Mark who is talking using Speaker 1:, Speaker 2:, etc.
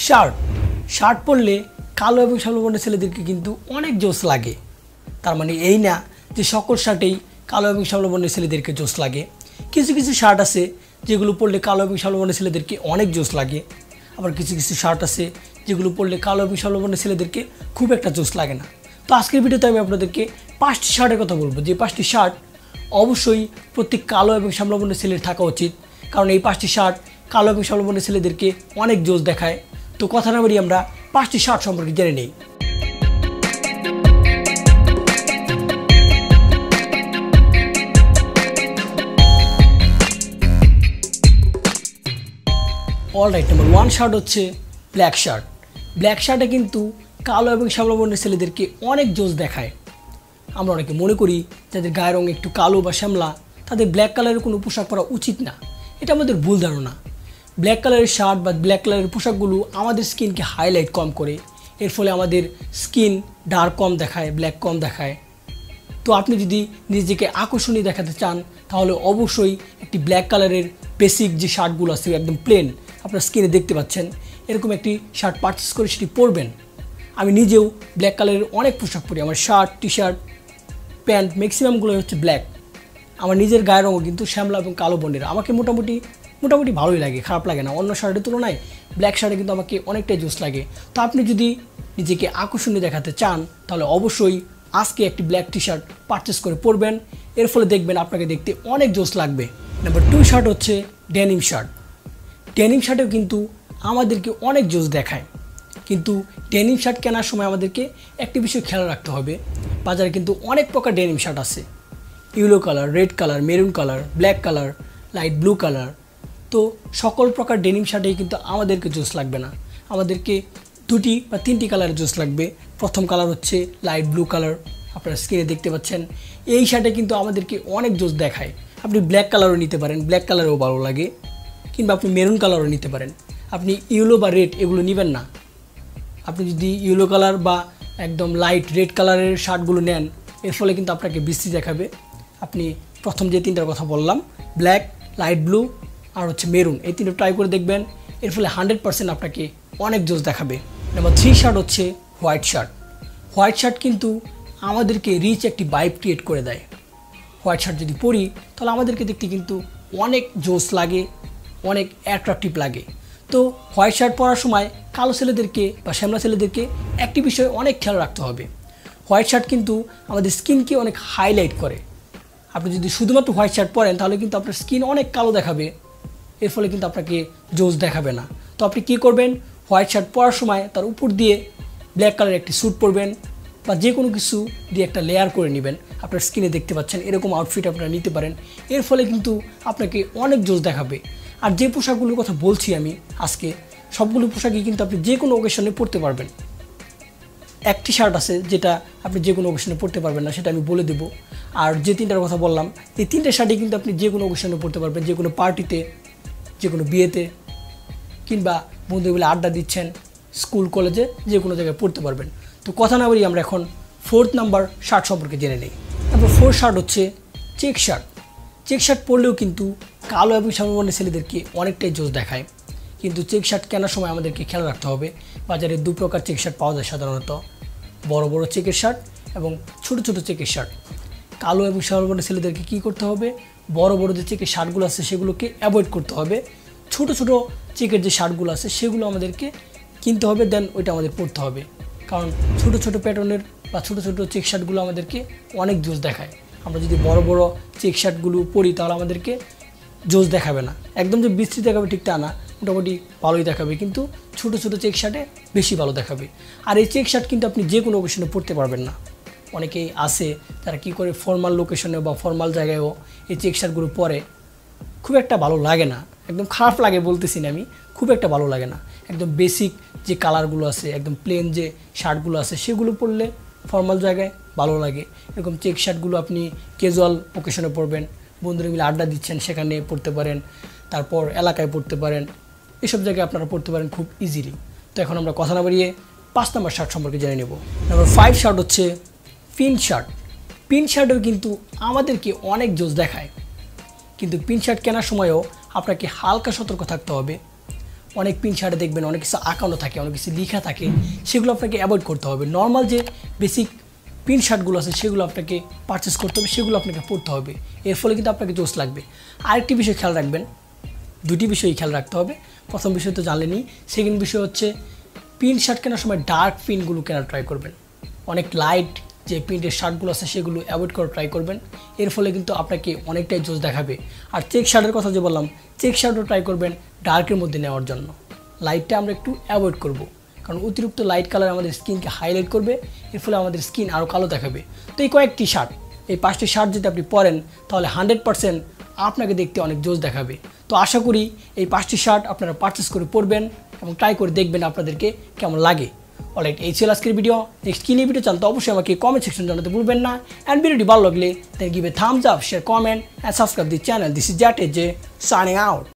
Speaker 1: Shirt shirt পরলে কালো এবং শ্যামলা বর্ণের ছেলেদেরকে কিন্তু অনেক জোশ লাগে। তার মানে এই না যে সকল শার্টেই কালো এবং শ্যামলা বর্ণের ছেলেদেরকে জোশ লাগে। কিছু কিছু শার্ট আছে যেগুলো পরলে কালো এবং শ্যামলা বর্ণের ছেলেদেরকে অনেক জোশ লাগে, আবার কিছু কিছু শার্ট আছে যেগুলো পরলে কালো এবং শ্যামলা বর্ণের ছেলেদেরকে খুব একটা জোশ লাগে না। তো আজকের ভিডিওতে আমি আপনাদেরকে 5টি শার্টের কথা বলবো, যে 5টি শার্ট অবশ্যই প্রত্যেক কালো এবং শ্যামলা বর্ণের ছেলের থাকা উচিত, কারণ এই 5টি শার্ট কালো এবং শ্যামলা বর্ণের ছেলেদেরকে অনেক জোশ দেখায়। তো কথা না বলি আমরা 5টি শার্ট সম্পর্কে জেনে নেই। অলরাইট, নাম্বার 1 শার্ট হচ্ছে ব্ল্যাক শার্ট। ব্ল্যাক শার্টে কিন্তু কালো এবং শ্যামলা বর্ণের ছেলেদেরকে অনেক জোশ দেখায়। আমরা অনেকে মনে করি যাদের গায়ের রঙ একটু কালো বা শ্যামলা তাদের ব্ল্যাক কালারের কোনো পোশাক পরা উচিত না। এটা আমাদের ভুল ধারণা। ব্ল্যাক কালারের শার্ট বা ব্ল্যাক কালারের পোশাকগুলো আমাদের স্কিনকে হাইলাইট কম করে, এর ফলে আমাদের স্কিন ডার্ক কম দেখায়, ব্ল্যাক কম দেখায়। তো আপনি যদি নিজেকে আকর্ষণীয় দেখাতে চান তাহলে অবশ্যই একটি ব্ল্যাক কালারের বেসিক যে শার্টগুলো আছে একদম প্লেন আপনার স্কিনে দেখতে পাচ্ছেন, এরকম একটি শার্ট পারচেস করে সেটি পরবেন। আমি নিজেও ব্ল্যাক কালারের অনেক পোশাক পরি। আমার শার্ট, টি শার্ট, প্যান্ট ম্যাক্সিমামগুলো হচ্ছে ব্ল্যাক। আমার নিজের গায়ের রঙও কিন্তু শ্যামলা এবং কালো বর্ণের। আমাকে মোটামুটি ভালোই লাগে, খারাপ লাগে না। অন্য শার্টের তুলনায় ব্ল্যাক শার্টে কিন্তু আমাকে অনেকটাই জোশ লাগে। তো আপনি যদি নিজেকে আকর্ষণীয় দেখাতে চান তাহলে অবশ্যই আজকে একটি ব্ল্যাক টি শার্ট পারচেস করে পরবেন, এর ফলে দেখবেন আপনাকে দেখতে অনেক জোশ লাগবে। নাম্বার 2 শার্ট হচ্ছে ডেনিম শার্ট। ডেনিম শার্টেও কিন্তু আমাদেরকে অনেক জোশ দেখায়, কিন্তু ডেনিম শার্ট কেনার সময় আমাদেরকে একটি বিষয় খেয়াল রাখতে হবে। বাজারে কিন্তু অনেক প্রকার ডেনিম শার্ট আছে, yellow colour, red colour, maroon colour, black colour, light blue colour. তো সকল প্রকার ডেনিম শার্টেই কিন্তু আমাদেরকে জোশ লাগবে না, আমাদেরকে 2টি বা 3টি কালারের জোশ লাগবে। প্রথম কালার হচ্ছে লাইট ব্লু কালার, আপনারা স্ক্রিনে দেখতে পাচ্ছেন। এই শার্টে কিন্তু আমাদেরকে অনেক জোশ দেখায়। আপনি ব্ল্যাক কালারও নিতে পারেন, ব্ল্যাক কালারও ভালো লাগে, কিংবা আপনি মেরুন কালারও নিতে পারেন। আপনি ইয়েলো বা রেড এগুলো নেবেন না। আপনি যদি ইয়েলো কালার বা একদম লাইট রেড কালারের শার্টগুলো নেন এর ফলে কিন্তু আপনাকে বিশ্রী দেখাবে। আপনি প্রথম যে 3টার কথা বললাম, ব্ল্যাক, লাইট ব্লু আর হচ্ছে মেরুন, এই 3টা ট্রাই করে দেখবেন, এর ফলে 100% আপনাকে অনেক জোশ দেখাবে। নাম্বার 3 শার্ট হচ্ছে হোয়াইট শার্ট। হোয়াইট শার্ট কিন্তু আমাদেরকে রিচ একটি ভাইব ক্রিয়েট করে দেয়। হোয়াইট শার্ট যদি পরি তাহলে আমাদেরকে দেখতে কিন্তু অনেক জোশ লাগে, অনেক অ্যাট্রাকটিভ লাগে। তো হোয়াইট শার্ট পরার সময় কালো ছেলেদেরকে বা শ্যামলা ছেলেদেরকে একটি বিষয় অনেক খেয়াল রাখতে হবে। হোয়াইট শার্ট কিন্তু আমাদের স্কিনকে অনেক হাইলাইট করে। আপনি যদি শুধুমাত্র হোয়াইট শার্ট পরেন তাহলে কিন্তু আপনার স্কিন অনেক কালো দেখাবে, এর ফলে কিন্তু আপনাকে জোশ দেখাবে না। তো আপনি কী করবেন, হোয়াইট শার্ট পরার সময় তার উপর দিয়ে ব্ল্যাক কালারের একটি স্যুট পরবেন বা যে কোনো কিছু দিয়ে একটা লেয়ার করে নেবেন। আপনার স্কিনে দেখতে পাচ্ছেন এরকম আউটফিট আপনারা নিতে পারেন, এর ফলে কিন্তু আপনাকে অনেক জোশ দেখাবে। আর যে পোশাকগুলোর কথা বলছি আমি আজকে, সবগুলো পোশাকই কিন্তু আপনি যে কোনো ওকেশনে পরতে পারবেন। একটি শার্ট আছে যেটা আপনি যে কোনো ওকেশনে পরতে পারবেন না, সেটা আমি বলে দেবো। আর যে 3টার কথা বললাম এই 3টে শার্টই কিন্তু আপনি যে কোনো ওকেশনে পরতে পারবেন, যে কোনো পার্টিতে, যে কোনো বিয়েতে, কিংবা বন্ধু মিলে আড্ডা দিচ্ছেন, স্কুল কলেজে, যে কোনো জায়গায় পরতে পারবেন। তো কথা না বলি আমরা এখন 4th নাম্বার শার্ট সম্পর্কে জেনে নিই। তারপর 4 শার্ট হচ্ছে চেক শার্ট। চেক শার্ট পরলেও কিন্তু কালো এবং শ্যামলা বর্ণের ছেলেদেরকে অনেকটাই জোশ দেখায়, কিন্তু চেক শার্ট কেনার সময় আমাদেরকে খেয়াল রাখতে হবে। বাজারে 2 প্রকার চেক শার্ট পাওয়া যায় সাধারণত, বড় বড় চেকের শার্ট এবং ছোট ছোট চেকের শার্ট। কালো এবং শ্যামলা বর্ণের ছেলেদেরকে কী করতে হবে, বড় বড় যে চেকের শার্টগুলো আছে সেগুলোকে অ্যাভয়েড করতে হবে। ছোট ছোট চেকের যে শার্টগুলো আছে সেগুলো আমাদেরকে কিনতে হবে, দেন ওইটা আমাদের পরতে হবে। কারণ ছোট ছোট প্যাটার্নের বা ছোট ছোট চেক শার্টগুলো আমাদেরকে অনেক জোশ দেখায়। আমরা যদি বড় বড় চেক শার্টগুলো পরি তাহলে আমাদেরকে জোশ দেখাবে না, একদম যে বিশ্রী দেখাবে ঠিক তা না, মোটামুটি ভালোই দেখাবে, কিন্তু ছোট ছোট চেক শার্টে বেশি ভালো দেখাবে। আর এই চেক শার্ট কিন্তু আপনি যে কোনো ওকেশনে পরতে পারবেন না। অনেকেই আছে তারা কী করে ফর্মাল লোকেশনে বা ফর্মাল জায়গায়ও এই চেক শার্টগুলো পরে, খুব একটা ভালো লাগে না। একদম খারাপ লাগে বলতেছি না আমি, খুব একটা ভালো লাগে না। একদম বেসিক যে কালারগুলো আছে, একদম প্লেন যে শার্টগুলো আছে সেগুলো পরলে ফর্মাল জায়গায় ভালো লাগে। এরকম চেক শার্টগুলো আপনি ক্যাজুয়াল ওকেশনে পরবেন, বন্ধুরা মিলে আড্ডা দিচ্ছেন সেখানে পরতে পারেন, তারপর এলাকায় পরতে পারেন, এসব জায়গায় আপনারা পরতে পারেন খুব ইজিলি। তো এখন আমরা কথা না বাড়িয়ে 5 নাম্বার শার্ট সম্পর্কে জেনে নেব। নাম্বার 5 শার্ট হচ্ছে পিন শার্ট। পিন শার্টও কিন্তু আমাদেরকে অনেক জোশ দেখায়, কিন্তু পিন শার্ট কেনার সময়ও আপনাকে হালকা সতর্ক থাকতে হবে। অনেক প্রিন্ট শার্টে দেখবেন অনেক কিছু আঁকানো থাকে, অনেক কিছু লেখা থাকে, সেগুলো আপনাকে অ্যাভয়েড করতে হবে। নর্মাল যে বেসিক প্রিন্ট শার্টগুলো আছে সেগুলো আপনাকে পারচেস করতে হবে, সেগুলো আপনাকে পড়তে হবে। এর ফলে কিন্তু আপনাকে জোশ লাগবে। আরেকটি বিষয় খেয়াল রাখবেন, দুটি বিষয়ই খেয়াল রাখতে হবে। প্রথম বিষয় তো জানলেনই। সেকেন্ড বিষয় হচ্ছে প্রিন্ট শার্ট কেনার সময় ডার্ক প্রিন্টগুলো কেনার ট্রাই করবেন। অনেক লাইট যে প্রিন্টের শার্টগুলো আছে সেগুলো অ্যাভয়েড করার ট্রাই করবেন। এর ফলে কিন্তু আপনাকে অনেকটাই জোশ দেখাবে। আর চেক শার্টের কথা যে বললাম, চেক শার্টও ট্রাই করবেন ডার্কের মধ্যে নেওয়ার জন্য। লাইটটা আমরা একটু অ্যাভয়েড করব, কারণ অতিরিক্ত লাইট কালার আমাদের স্কিনকে হাইলাইট করবে, এর ফলে আমাদের স্কিন আরও কালো দেখাবে। তো এই কয়েকটি শার্ট, এই 5টি শার্ট যদি আপনি পরেন তাহলে 100% আপনাকে দেখতে অনেক জোশ দেখাবে। তো আশা করি এই 5টি শার্ট আপনারা পারচেস করে পরবেন এবং ট্রাই করে দেখবেন আপনাদেরকে কেমন লাগে। অলরাইট, এই ছিল আজকের ভিডিও। নেক্সট কী নিয়ে ভিডিও চান তো অবশ্যই আমাকে কমেন্ট সেকশন জানাতে ভুলবেন না। অ্যান্ড ভিডিওটি ভালো লাগলে then give a thumbs up, share, comment and subscribe the channel. This is জ্যাট এজে সাইনিং আউট।